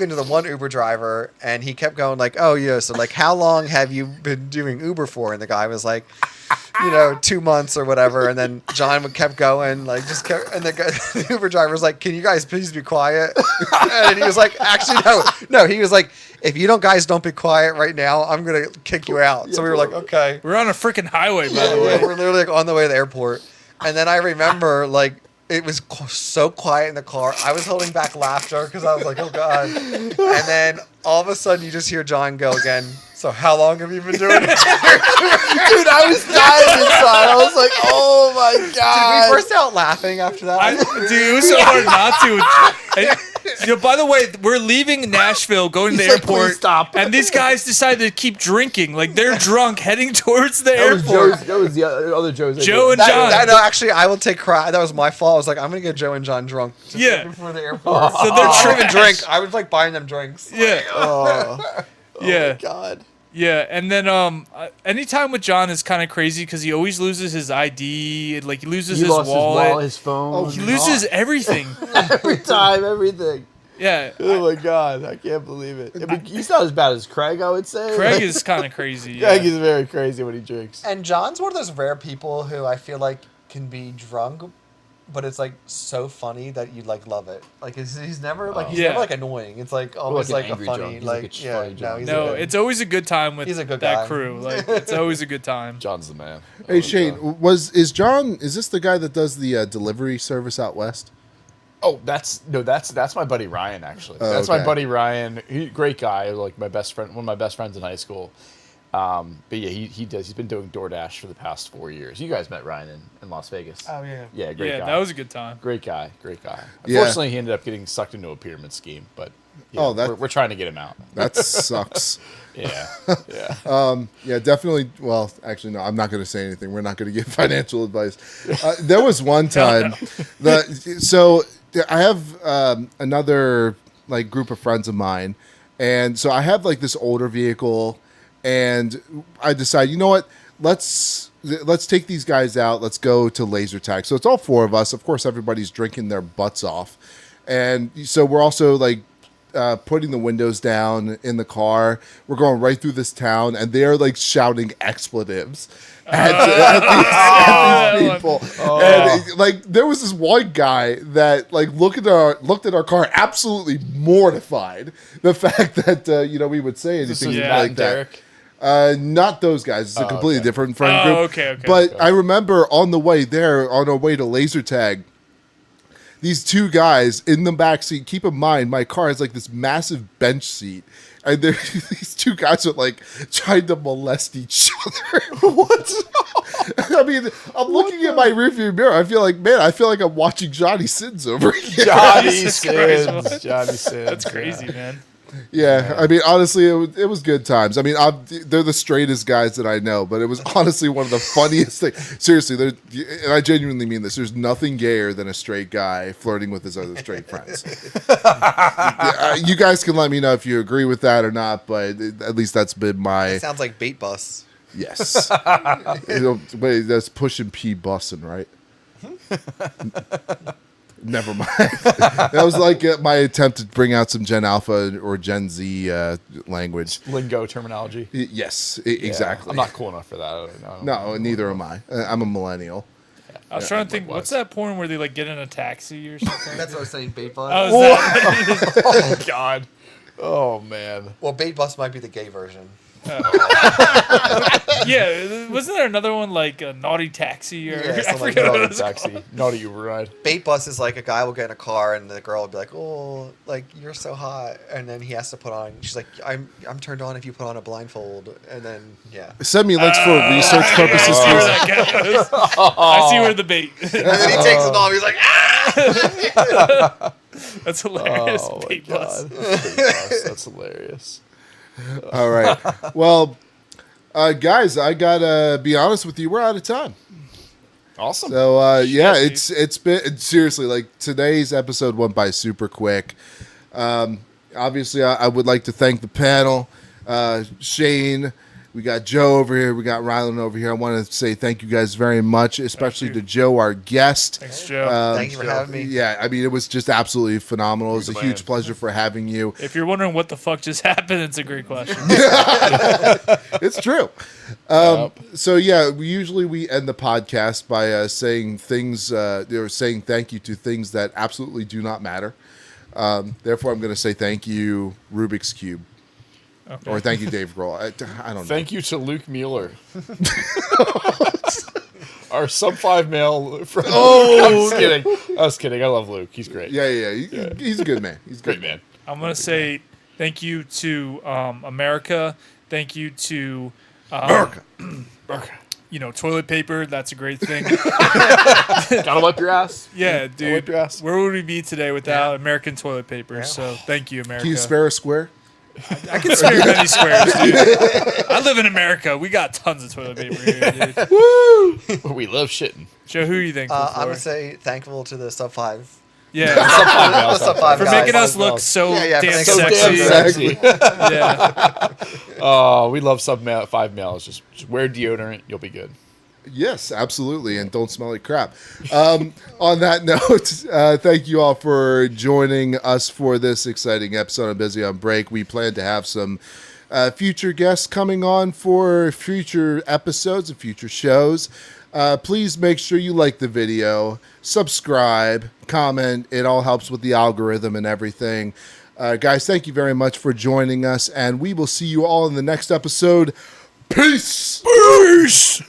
to the one Uber driver, and he kept going like, oh yeah, so like how long have you been doing Uber for? And the guy was like, 2 months or whatever. And then John kept going, like and the Uber driver was like, can you guys please be quiet? And he was like, actually no. He was like, if you guys don't be quiet right now, I'm gonna kick you out. So we were like, okay.
We're on a freaking highway, by the
Yeah,
way.
we're literally like on the way to the airport. And then I remember like it was so quiet in the car. I was holding back laughter because I was like, oh god. And then all of a sudden you just hear John go again. So how long have you been doing it?
Dude, I was dying inside. I was like, oh my god.
Did we burst out laughing after that?
Dude, it was so hard not to. And, by the way, we're leaving Nashville, going to the
He's like,
airport,
"Please stop."
and these guys decided to keep drinking. Like they're drunk, heading towards the
That was
airport.
that was the other Joe's.
Joe and
That-
John.
that- no, actually, I will take credit. That was my fault. I was like, I'm gonna get Joe and John drunk. Just
Yeah.
before the airport.
So they're
I
tripping
didn't drink. I was like buying them drinks.
Yeah,
Oh,
yeah.
God.
Yeah, and then anytime with John is kind of crazy because he always loses his ID, like he loses
He
his
lost
wallet.
his wallet, his phone.
He loses everything.
every time, everything.
Yeah,
Oh my god, I can't believe it. I mean, he's not as bad as Craig, I would say.
Craig is kind of crazy. Yeah.
Craig is very crazy when he drinks.
And John's one of those rare people who I feel like can be drunk, but it's like so funny that you like love it. Like he's never like he's
Yeah.
never like annoying. It's like always
like an
like a
angry
funny
drunk. He's
like
like a
yeah
funny
no
drunk.
he's
No,
a good,
it's always a good time with
He's a good
that
guy.
crew. Like it's always a good time.
John's the man.
Hey Shane, is this the guy that does the delivery service out west?
Oh, that's my buddy Ryan actually.
Oh,
That's
okay.
my buddy Ryan. Great guy, like my best friend, one of my best friends in high school. But yeah, he's been doing DoorDash for the past 4 years. You guys met Ryan in Las Vegas.
Oh yeah.
Yeah, great
Yeah,
guy.
that was a good time.
Great guy.
Yeah.
Unfortunately, he ended up getting sucked into a pyramid scheme, but yeah,
Oh, that-
we're trying to get him out.
That sucks.
Yeah, yeah.
Yeah, definitely. Well, actually, no. I'm not going to say anything. We're not going to give financial advice. There was one time. So I have another like group of friends of mine, and so I have like this older vehicle, and I decide, you know what? Let's take these guys out. Let's go to laser tag. So it's all four of us. Of course, everybody's drinking their butts off, and so we're also like. Putting the windows down in the car. We're going right through this town, and they're like shouting expletives at these people. And like there was this one guy that like looked at our car, absolutely mortified the fact that we would say
This
anything
is
Yeah.
Matt
like
and
that.
Derek.
Not those guys. It's a completely
okay.
different friend
Oh,
group.
okay.
But I remember on our way to laser tag, these two guys in the back seat. Keep in mind, my car has like this massive bench seat, and these two guys are like trying to molest each other. What? I mean, I'm looking at my rearview mirror. I feel like I'm watching Johnny Sins over here.
Johnny
Jesus Christ,
Sins.
what?
Johnny Sins.
That's crazy, man.
Yeah, I mean, honestly, it was good times. I mean, they're the straightest guys that I know, but it was honestly one of the funniest things. Seriously, and I genuinely mean this. There's nothing gayer than a straight guy flirting with his other straight friends. You guys can let me know if you agree with that or not, but at least that's been my
It sounds like bait bus.
yes. Wait, that's Push and P bussing, right? Never mind. That was like my attempt to bring out some Gen Alpha or Gen Z language.
Lingo terminology.
Yes,
Yeah,
exactly.
I'm not cool enough for that.
No, neither am I. I'm a millennial.
I was trying to think,
likewise.
what's that porn where they like get in a taxi or something?
That's what I was saying, bait bus.
Oh, is that?
Oh God. Oh man.
Well, bait bus might be the gay version.
Yeah, wasn't there another one like a naughty taxi or
Yeah,
I
something like
forget what
Naughty
it was
taxi.
called.
Naughty Uber ride.
Bait bus is like a guy will get in a car and the girl will be like, "Oh, like you're so hot," and then he has to put on. She's like, "I'm turned on if you put on a blindfold," and then yeah,
Send me links for research purposes.
I see where
please.
that goes. I see where the bait.
and then he takes it off. He's like, "Ah!"
That's hilarious.
Oh my
Bait
God.
bus.
Bait bus. That's hilarious.
All right. Well, guys, I gotta be honest with you. We're out of time.
Awesome.
So yeah,
dude.
it's been seriously like today's episode went by super quick. Obviously, I would like to thank the panel, Shane. We got Joe over here. We got Rylan over here. I want to say thank you guys very much, especially
you.
to Joe, our guest.
Thanks, Joe.
Thank you for having me.
Yeah, I mean, it was just absolutely phenomenal. It was a
the
huge
man.
pleasure for having you.
If you're wondering what the fuck just happened, it's a great question.
It's true. So yeah, we end the podcast by saying things or saying thank you to things that absolutely do not matter. Therefore, I'm going to say thank you, Rubik's Cube,
Okay.
or thank you, Dave Grohl. I don't know.
Thank you to Luke Mueller. Our sub 5 male friend. Oh, I was kidding. I love Luke. He's great.
Yeah. He's a good man. He's a
Great
good
man.
I'm gonna say thank you to America. Thank you to
America.
toilet paper. That's a great thing.
Gotta wipe your ass.
Yeah,
Wipe
dude.
your ass.
Where would we be today without American toilet paper? So thank you, America.
Can you spare a square?
I can spare many squares, dude. I live in America. We got tons of toilet paper here, dude.
We love shitting.
Joe, who are you thankful for?
I'm gonna say thankful to the sub 5.
Yeah,
Sub 5 male.
Sub 5
for
guys.
making us look so
Yeah,
damn
so
So
sexy.
damn sexy.
Yeah.
Oh, we love sub 5 males. Just wear deodorant. You'll be good.
Yes, absolutely, and don't smell like crap. On that note, thank you all for joining us for this exciting episode of Busy on Break. We plan to have some future guests coming on for future episodes and future shows. Please make sure you like the video, subscribe, comment. It all helps with the algorithm and everything. Guys, thank you very much for joining us, and we will see you all in the next episode. Peace!
Peace!